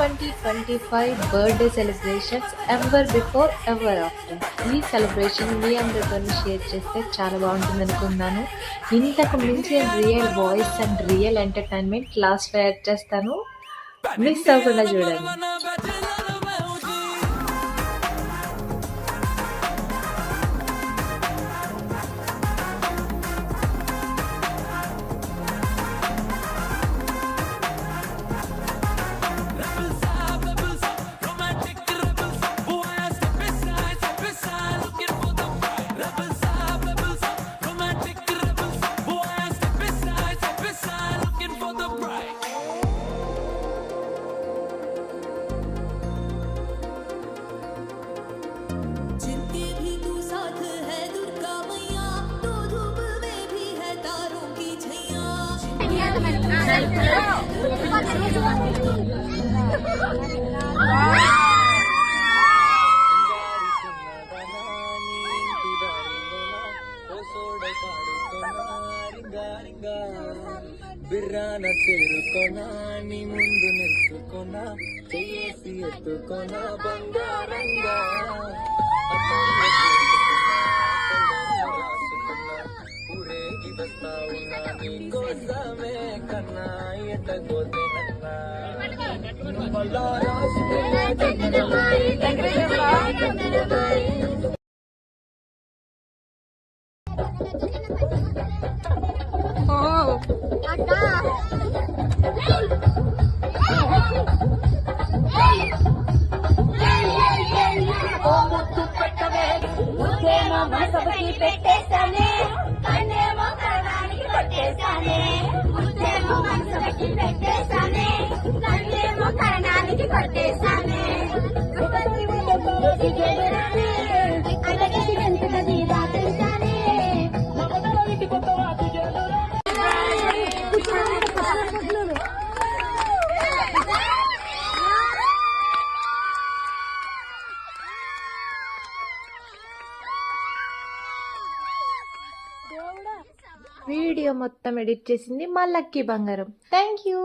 2025 birthday celebrations ever before ever after. ఈ celebration మీ అందరితో share చేస్తే చాలా బాగుంటుంది అనుకున్నాను. ఇంతకు మించి real voice and real entertainment లాస్ట్లో యాడ్ చేస్తాను, మిస్ అవ్వకుండా చూడండి. బిర్రాన చేరుకోనా నీ ముందు నిలుచుకోనా చెయ్యేసి ఎత్తుకోనా బంగారంగా ఊరేగి వస్తా ఉన్నా నీ కోసమే కన్నా ఎట్టగోతే మనసభకి పెట్టేశానే కన్నేమో కరణానికి కొట్టేశానే ముద్దేమో మనసభకి పెట్టేశానే కన్నేమో కరణానికి కొట్టేశానే అలాగే ఎంతది దాటేశానే వీడియో మొత్తం ఎడిట్ చేసింది మా లక్కీ బంగారం. Thank you.